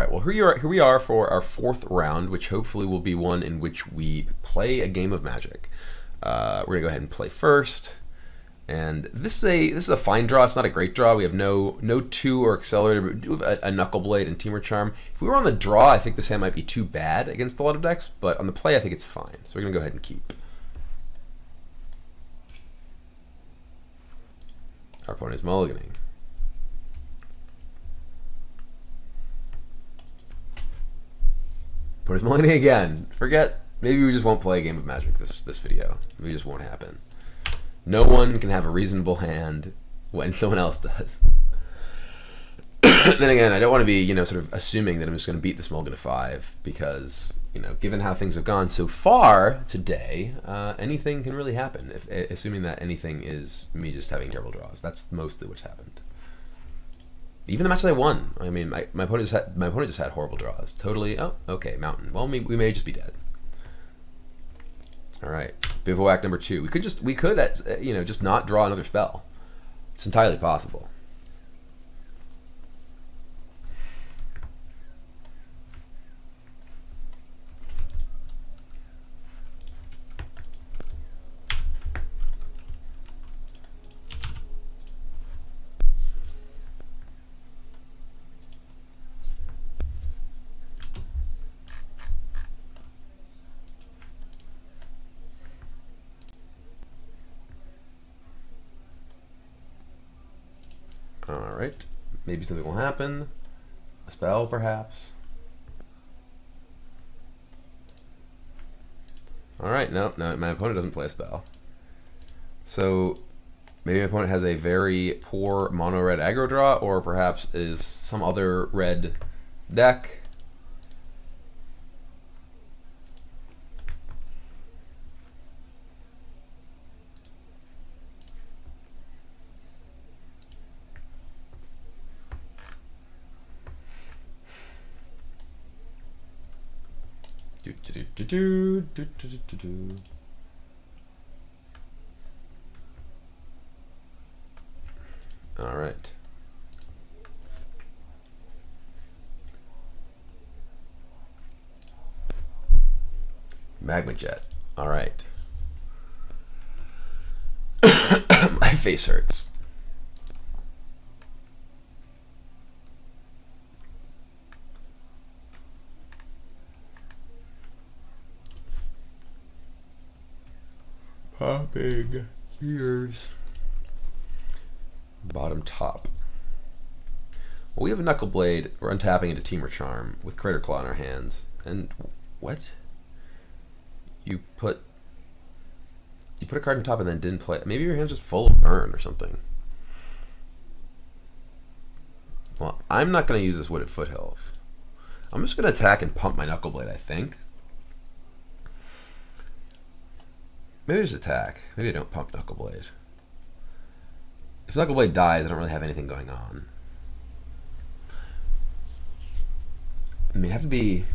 right, well, here we are for our fourth round, which hopefully will be one in which we play a game of Magic. We're gonna go ahead and play first, and this is a fine draw. It's not a great draw. We have no 2 or accelerator, but we do have a Knuckle Blade and Temur Charm. If we were on the draw, I think this hand might be too bad against a lot of decks, but on the play, I think it's fine. So we're gonna go ahead and keep. Our opponent is mulliganing. Opponent's mulliganing again. Forget. Maybe we just won't play a game of Magic this video. Maybe it just won't happen. No one can have a reasonable hand when someone else does. Then again, I don't want to be, sort of assuming that I'm just going to beat this mulligan to 5 because, given how things have gone so far today, anything can really happen. Assuming that anything is me just having terrible draws. That's mostly what's happened. Even the match that I won. I mean, my opponent just had horrible draws. Totally. Oh, okay, Mountain. Well, we may just be dead. All right, bivouac number 2. We could just not draw another spell. It's entirely possible. Alright, maybe something will happen. A spell, perhaps. Alright, no, my opponent doesn't play a spell. So, maybe my opponent has a very poor mono-red aggro draw, or perhaps is some other red deck. All right. Magma Jet. All right. My face hurts. Popping ears. Bottom top. Well, we have a Knuckle Blade. We're untapping into Temur Charm with Crater Claw in our hands. And what? You put a card on top and then didn't play. Maybe your hand's just full of burn or something. Well, I'm not going to use this Wooded Foothills. I'm just going to attack and pump my Knuckle Blade, I think. Maybe just attack. Maybe I don't pump Knuckle Blade. If Knuckle Blade dies, I don't really have anything going on. I mean, it have to be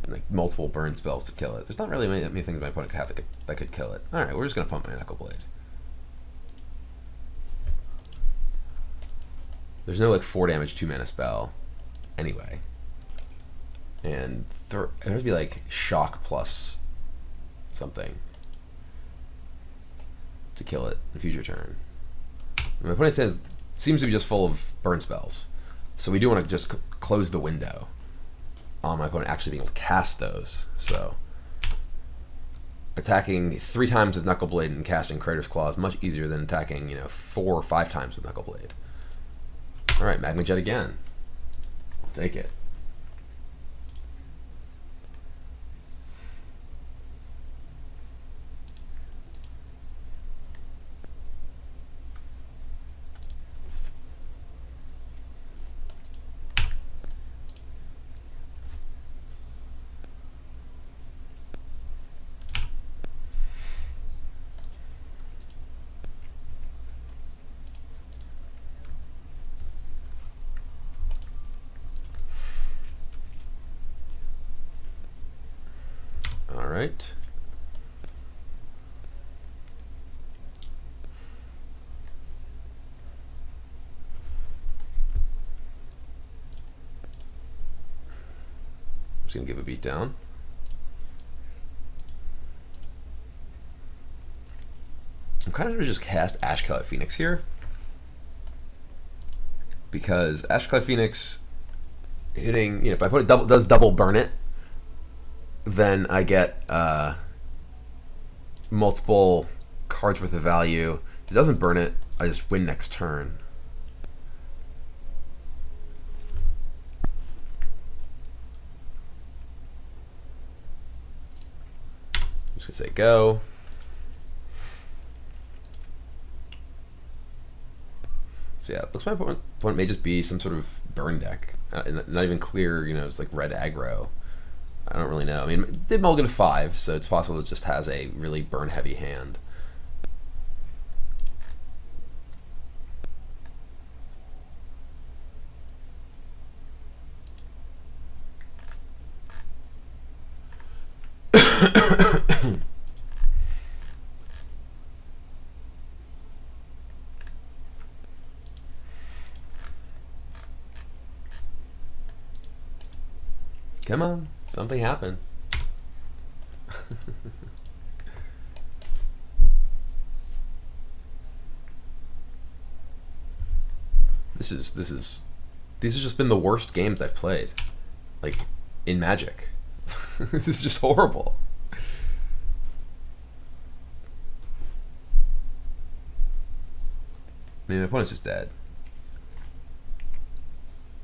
like multiple burn spells to kill it. There's not really many things my opponent could have that could kill it. All right, we're just gonna pump my Knuckle Blade. There's no like 4 damage 2 mana spell, anyway. And it has to be like shock plus something to kill it in future turn. My opponent seems to be just full of burn spells, so we do want to just close the window on my opponent actually being able to cast those. So attacking 3 times with Knuckle Blade and casting Crater's Claw is much easier than attacking 4 or 5 times with Knuckle Blade. All right, Magma Jet again. I'll take it. All right. Just gonna give a beat down. I'm kind of gonna just cast Ashkelot Phoenix here, because Ashkelot Phoenix hitting, if I put it does double burn it, then I get multiple cards worth of value. If it doesn't burn it, I just win next turn. I'm just gonna say go. So yeah, looks like my opponent may just be some sort of burn deck. Not even clear, it's like red aggro. I don't really know. I mean, it did mulligan to 5, so it's possible it just has a really burn heavy hand. Come on, something happened. These have just been the worst games I've played, like in Magic. This is just horrible. I mean, my opponent's just dead.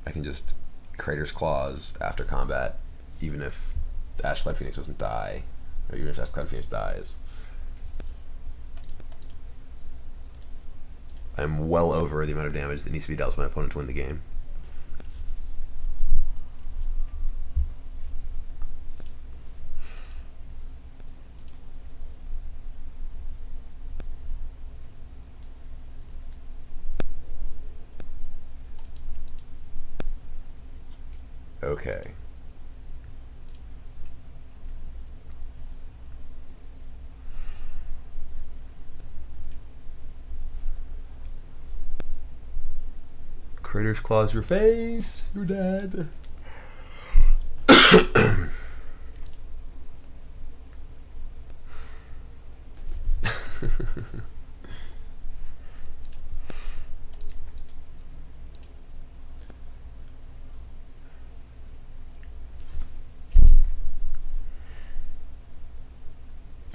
I can just Crater's Claws after combat, even if Ashkelot Phoenix doesn't die, or even if Ashkelot Phoenix dies. I'm well over the amount of damage that needs to be dealt to my opponent to win the game. Okay. Crater's Claws your face. You're dead. Oh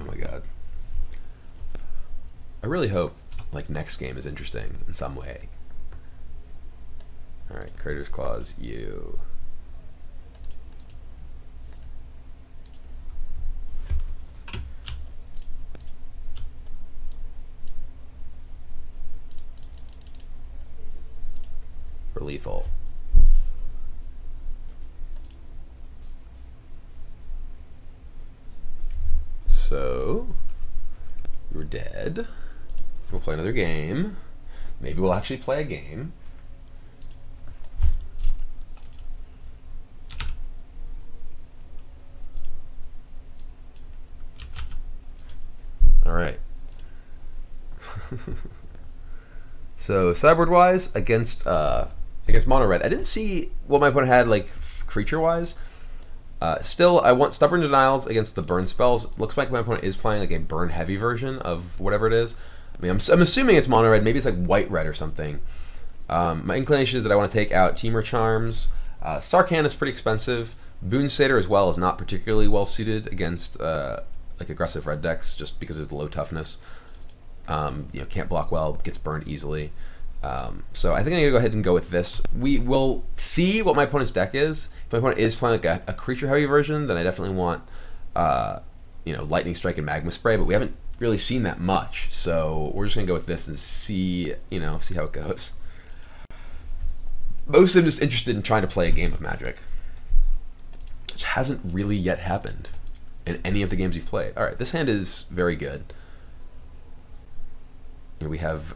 my god. I really hope next game is interesting in some way. Alright, Crater's Claws, you. For lethal. So, you're dead. We'll play another game. Maybe we'll actually play a game. All right. So sideboard-wise, against mono red, I didn't see what my opponent had creature-wise. Still, I want Stubborn Denials against the burn spells. Looks like my opponent is playing a burn-heavy version of whatever it is. I mean, I'm assuming it's mono red. Maybe it's white-red or something. My inclination is that I want to take out Temur Charms. Sarkhan is pretty expensive. Boon Satyr as well is not particularly well-suited against aggressive red decks just because of the low toughness. Can't block well, gets burned easily. So I think I'm going to go ahead and go with this. We will see what my opponent's deck is. If my opponent is playing a creature-heavy version, then I definitely want Lightning Strike and Magma Spray, but we haven't really seen that much. So we're just going to go with this and see, see how it goes. Most of them just interested in trying to play a game of Magic, which hasn't really yet happened in any of the games you've played. All right, this hand is very good. We have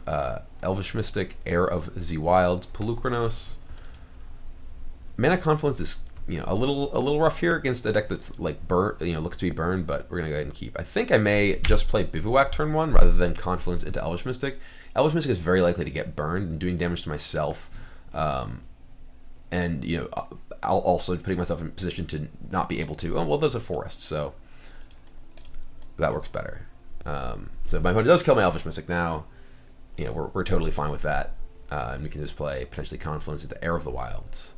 Elvish Mystic, Heir of the Wilds, Polukranos. Mana Confluence is a little rough here against a deck that's burnt, looks to be burned, but we're gonna go ahead and keep. I think I may just play Bivouac turn 1 rather than Confluence into Elvish Mystic. Elvish Mystic is very likely to get burned and doing damage to myself. And also putting myself in a position to not be able to. Oh, well, there's a forest, so that works better. So if my opponent does kill my Elvish Mystic now, you know, we're totally fine with that. And we can just play potentially Confluence into Heir of the Wilds.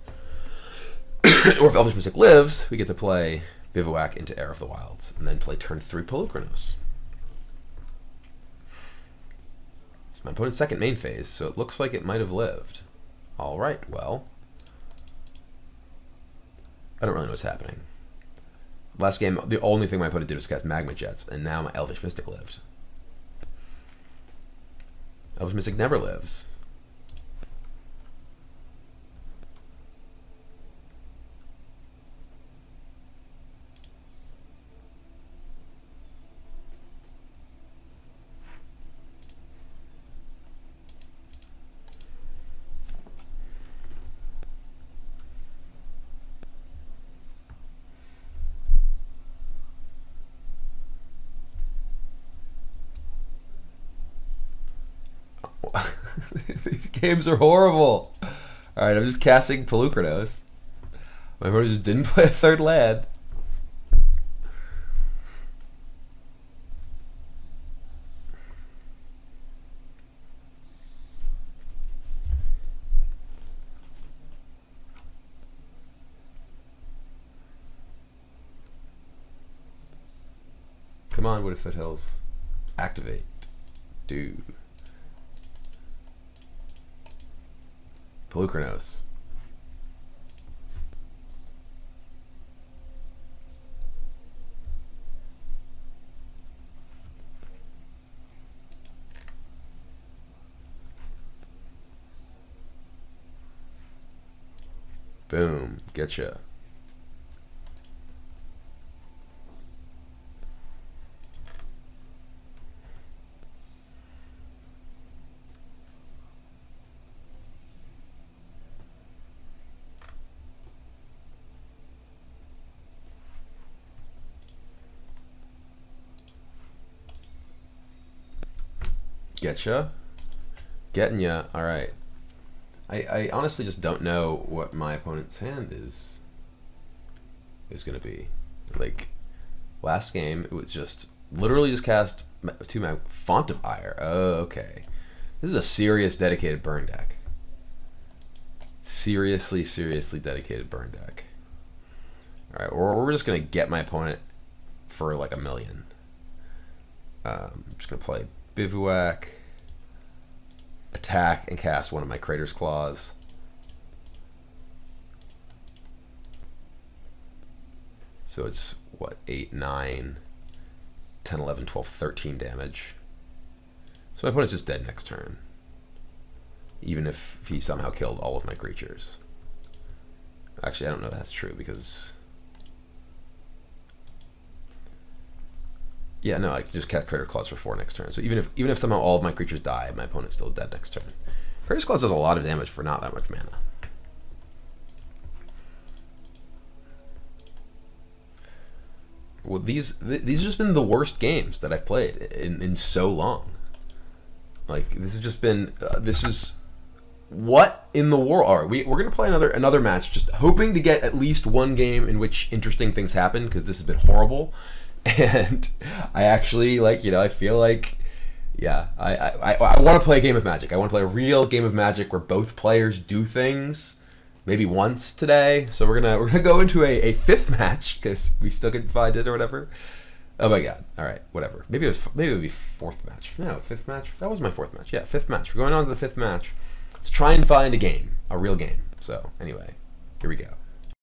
Or if Elvish Mystic lives, we get to play Bivouac into Heir of the Wilds, and then play turn 3 Polukranos. It's my opponent's second main phase, so it looks like it might have lived. Alright, well, I don't really know what's happening. Last game, the only thing my opponent did was cast Magma Jets, and now my Elvish Mystic lived. Elvish Mystic never lives. These games are horrible. Alright, I'm just casting Polukranos. My opponent just didn't play a third land. Come on, Wooded Foothills. Activate. Do. Polukranos. Boom. Getcha. Getcha. Getting ya. Alright. I honestly just don't know what my opponent's hand is going to be. Like, last game, it was just literally just cast two Font of Ire. Oh, okay. This is a serious dedicated burn deck. Seriously dedicated burn deck. Alright, or we're just going to get my opponent for like $1 million. I'm just going to play Bivouac, attack, and cast one of my Crater's Claws. So it's, what, 8, 9, 10, 11, 12, 13 damage. So my opponent's just dead next turn. Even if he somehow killed all of my creatures. Actually, I don't know if that's true because... Yeah, no, I can just cast Crater Claws for 4 next turn. So even if somehow all of my creatures die, my opponent's still dead next turn. Crater's Claws does a lot of damage for not that much mana. Well, these have just been the worst games that I've played in so long. Like, this has just been this is what in the world. All right, we're gonna play another match, just hoping to get at least one game in which interesting things happen, because this has been horrible. And I actually, like, you know, I feel like, yeah, I want to play a game of Magic. I want to play a real game of Magic where both players do things, maybe once today. So we're gonna go into a 5th match because we still can find it or whatever. Oh my god! All right, whatever. Maybe it would be 4th match. No, 5th match. That was my 4th match. Yeah, 5th match. We're going on to the 5th match. Let's try and find a game, a real game. So anyway, here we go.